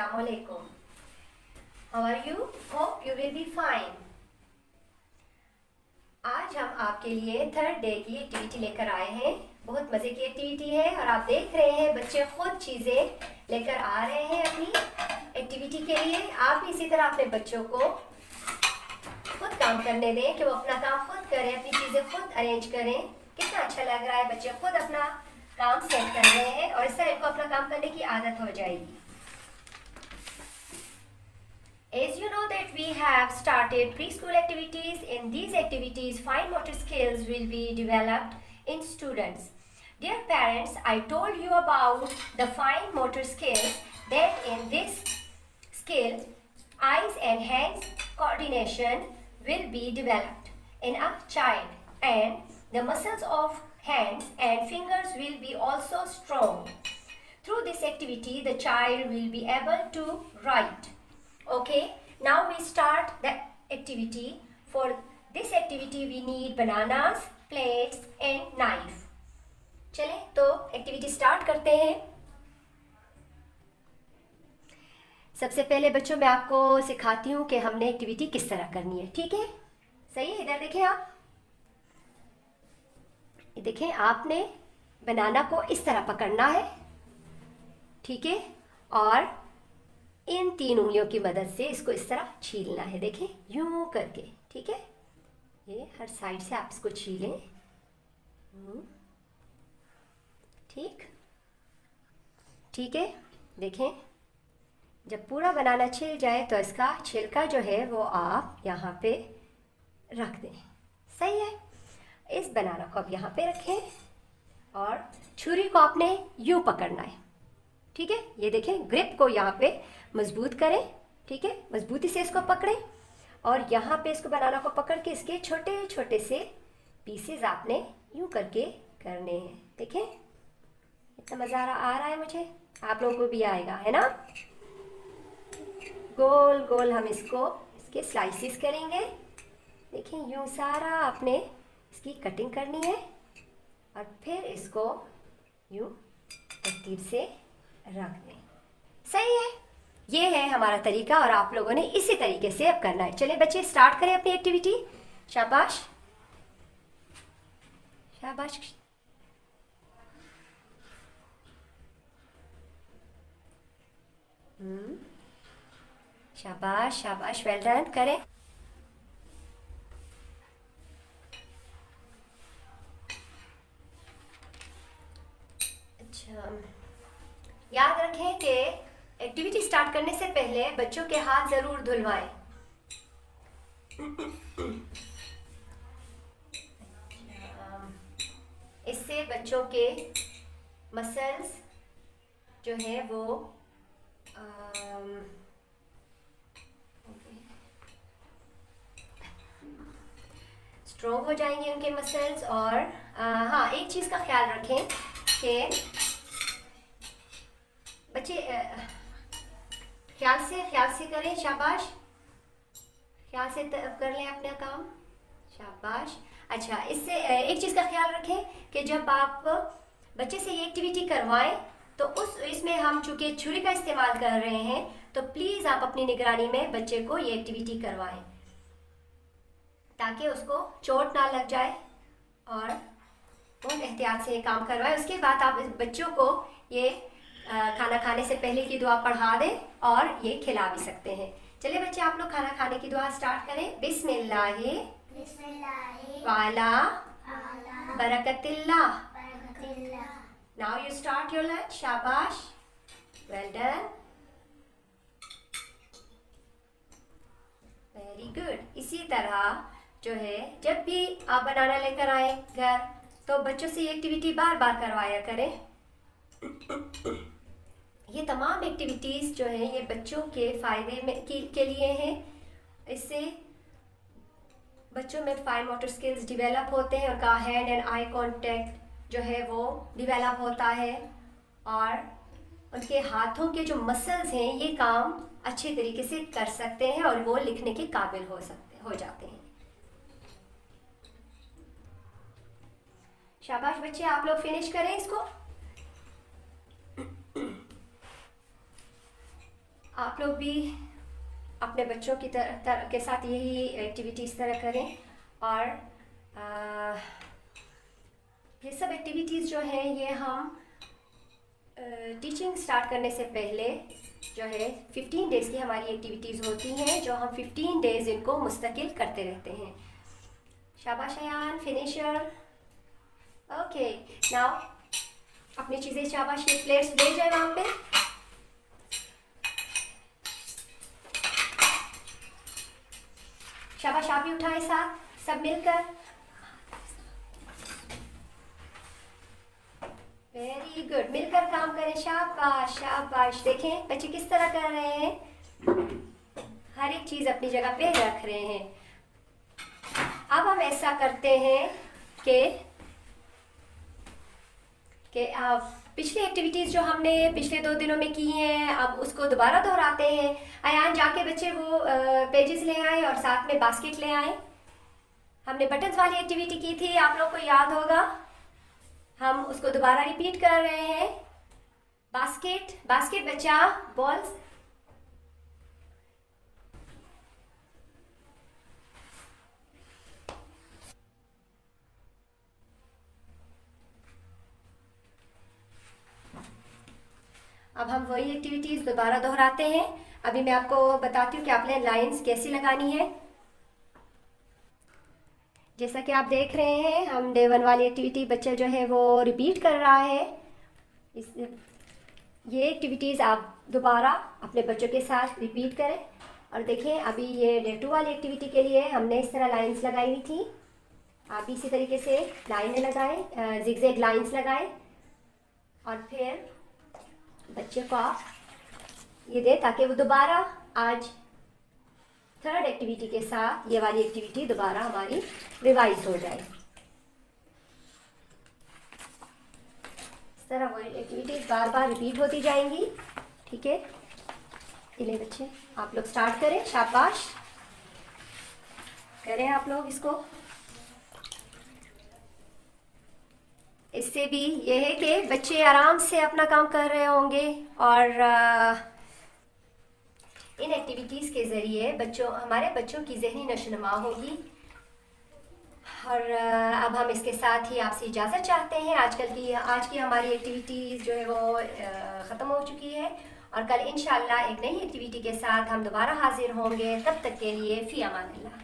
Assalamualaikum. How are you? Hope you will be fine. आज हम आपके लिए थर्ड डे की एक्टिविटी लेकर आए हैं। बहुत मज़े की एक्टिविटी है और आप देख रहे हैं बच्चे खुद चीज़ें लेकर आ रहे हैं अपनी एक्टिविटी के लिए। आप भी इसी तरह अपने बच्चों को खुद काम करने दें कि वो अपना काम खुद करें, अपनी चीज़ें खुद अरेंज करें। कितना अच्छा लग रहा है, बच्चे खुद अपना काम सेट कर रहे हैं और इस तरह इनको अपना काम करने की आदत हो जाएगी। As you know that we have started preschool activities. In these activities, fine motor skills will be developed in students. Dear parents, I told you about the fine motor skills that in this skill, eyes and hands coordination will be developed in a child, and the muscles of hands and fingers will be also strong. Through this activity, the child will be able to write. Okay, now we start the activity. For this activity we need bananas, plates and knife. चलें तो activity start करते हैं। सबसे पहले बच्चों मैं आपको सिखाती हूँ कि हमने एक्टिविटी किस तरह करनी है। ठीक है, सही है। इधर देखें आप, देखें आपने बनाना को इस तरह पकड़ना है, ठीक है, और इन 3 उंगलियों की मदद से इसको इस तरह छीलना है। देखें यूं करके, ठीक है, ये हर साइड से आप इसको छीलें। ठीक ठीक है। देखें जब पूरा बनाना छिल जाए तो इसका छिलका जो है वो आप यहाँ पे रख दें। सही है। इस बनाना को आप यहाँ पे रखें और छुरी को आपने यूं पकड़ना है। ठीक है, ये देखें ग्रिप को यहाँ पे मजबूत करें। ठीक है, मजबूती से इसको पकड़ें और यहाँ पे इसको बनाना को पकड़ के इसके छोटे छोटे से पीसेस आपने यूं करके करने हैं। देखें इतना मज़ा आ रहा है मुझे, आप लोगों को भी आएगा, है ना। गोल गोल हम इसके स्लाइसिस करेंगे। देखें यूं सारा आपने इसकी कटिंग करनी है और फिर इसको यूं तरतीब से रख दें। सही है, ये है हमारा तरीका और आप लोगों ने इसी तरीके से अब करना है। चलिए बच्चे स्टार्ट करें अपनी एक्टिविटी। शाबाश शाबाश। शाबाश शाबाश, वेल डन। करें। अच्छा, याद रखें कि एक्टिविटी स्टार्ट करने से पहले बच्चों के हाथ ज़रूर धुलवाएं। इससे बच्चों के मसल्स जो है वो स्ट्रॉन्ग हो जाएंगे उनके मसल्स। और हाँ, एक चीज़ का ख्याल रखें कि बच्चे ख्याल से करें। शाबाश, ख्याल से कर लें अपना काम। शाबाश। अच्छा, इससे एक चीज़ का ख्याल रखें कि जब आप बच्चे से ये एक्टिविटी करवाएं तो इसमें हम चूँकि छुरी का इस्तेमाल कर रहे हैं तो प्लीज़ आप अपनी निगरानी में बच्चे को ये एक्टिविटी करवाएं ताकि उसको चोट ना लग जाए और बहुत एहतियात से ये काम करवाएं। उसके बाद आप इस बच्चों को ये खाना खाने से पहले की दुआ पढ़ा दें और ये खिला भी सकते हैं। चलिए बच्चे आप लोग खाना खाने की दुआ स्टार्ट करें। बिस्मिल्लाहि वाला बरकतिल्लाह। Now you start your lunch. शाबाश, वेल डन, वेरी गुड। इसी तरह जो है जब भी आप बनाना लेकर आए घर तो बच्चों से ये एक्टिविटी बार बार करवाया करें। ये तमाम एक्टिविटीज़ जो है ये बच्चों के फ़ायदे में के लिए हैं। इससे बच्चों में फाइन मोटर स्किल्स डेवलप होते हैं, उनका हैंड एंड आई कांटेक्ट जो है वो डेवलप होता है और उनके हाथों के जो मसल्स हैं ये काम अच्छे तरीके से कर सकते हैं और वो लिखने के काबिल हो जाते हैं। शाबाश बच्चे, आप लोग फिनिश करें इसको। आप लोग भी अपने बच्चों की के साथ यही एक्टिविटी इस तरह करें। और ये सब एक्टिविटीज़ जो हैं ये हम टीचिंग स्टार्ट करने से पहले जो है 15 डेज़ की हमारी एक्टिविटीज़ होती हैं, जो हम 15 डेज़ इनको मुस्तकिल करते रहते हैं। शाबाश अयान, फिनिशर। ओके, नाउ अपनी चीज़ें शाबाश ये प्लेट्स ले जाए वहाँ पे। शाबाश, आप भी उठाए साथ सब मिलकर। वेरी गुड, मिलकर काम करें। शाबाश शाबाश। देखें बच्चे किस तरह कर रहे हैं, हर एक चीज़ अपनी जगह पे रख रहे हैं। अब हम ऐसा करते हैं कि पिछली एक्टिविटीज़ जो हमने पिछले 2 दिनों में की हैं अब उसको दोबारा दोहराते हैं। अयान जाके बच्चे वो पेजेस ले आए और साथ में बास्केट ले आए। हमने बटन्स वाली एक्टिविटी की थी, आप लोग को याद होगा। हम उसको दोबारा रिपीट कर रहे हैं। बास्केट बास्केट बच्चा, बॉल्स। अब हम वही एक्टिविटीज़ दोबारा दोहराते हैं। अभी मैं आपको बताती हूँ कि आपने लाइंस कैसी लगानी है। जैसा कि आप देख रहे हैं हम डे 1 वाली एक्टिविटी बच्चा जो है वो रिपीट कर रहा है। ये एक्टिविटीज़ आप दोबारा अपने बच्चों के साथ रिपीट करें। और देखें अभी ये डे 2 वाली एक्टिविटी के लिए हमने इस तरह लाइंस लगाई हुई थी। आप भी इसी तरीके से लाइनें लगाएं, जिगजैग लाइंस लगाएं और फिर बच्चे को आप ये दे ताकि वो दोबारा आज 3rd एक्टिविटी के साथ ये वाली एक्टिविटी दोबारा हमारी रिवाइज हो जाए। इस तरह वो एक्टिविटीज बार बार रिपीट होती जाएंगी। ठीक है, चलिए बच्चे आप लोग स्टार्ट करें। शाबाश, करें आप लोग इसको। इससे भी ये है कि बच्चे आराम से अपना काम कर रहे होंगे और इन एक्टिविटीज़ के ज़रिए हमारे बच्चों की ज़हनी नशोनुमा होगी। और अब हम इसके साथ ही आपसे इजाज़त चाहते हैं। आज की हमारी एक्टिविटीज़ जो है वो ख़त्म हो चुकी है और कल इंशाअल्लाह एक नई एक्टिविटी के साथ हम दोबारा हाजिर होंगे। तब तक के लिए फ़ी अमान अल्लाह।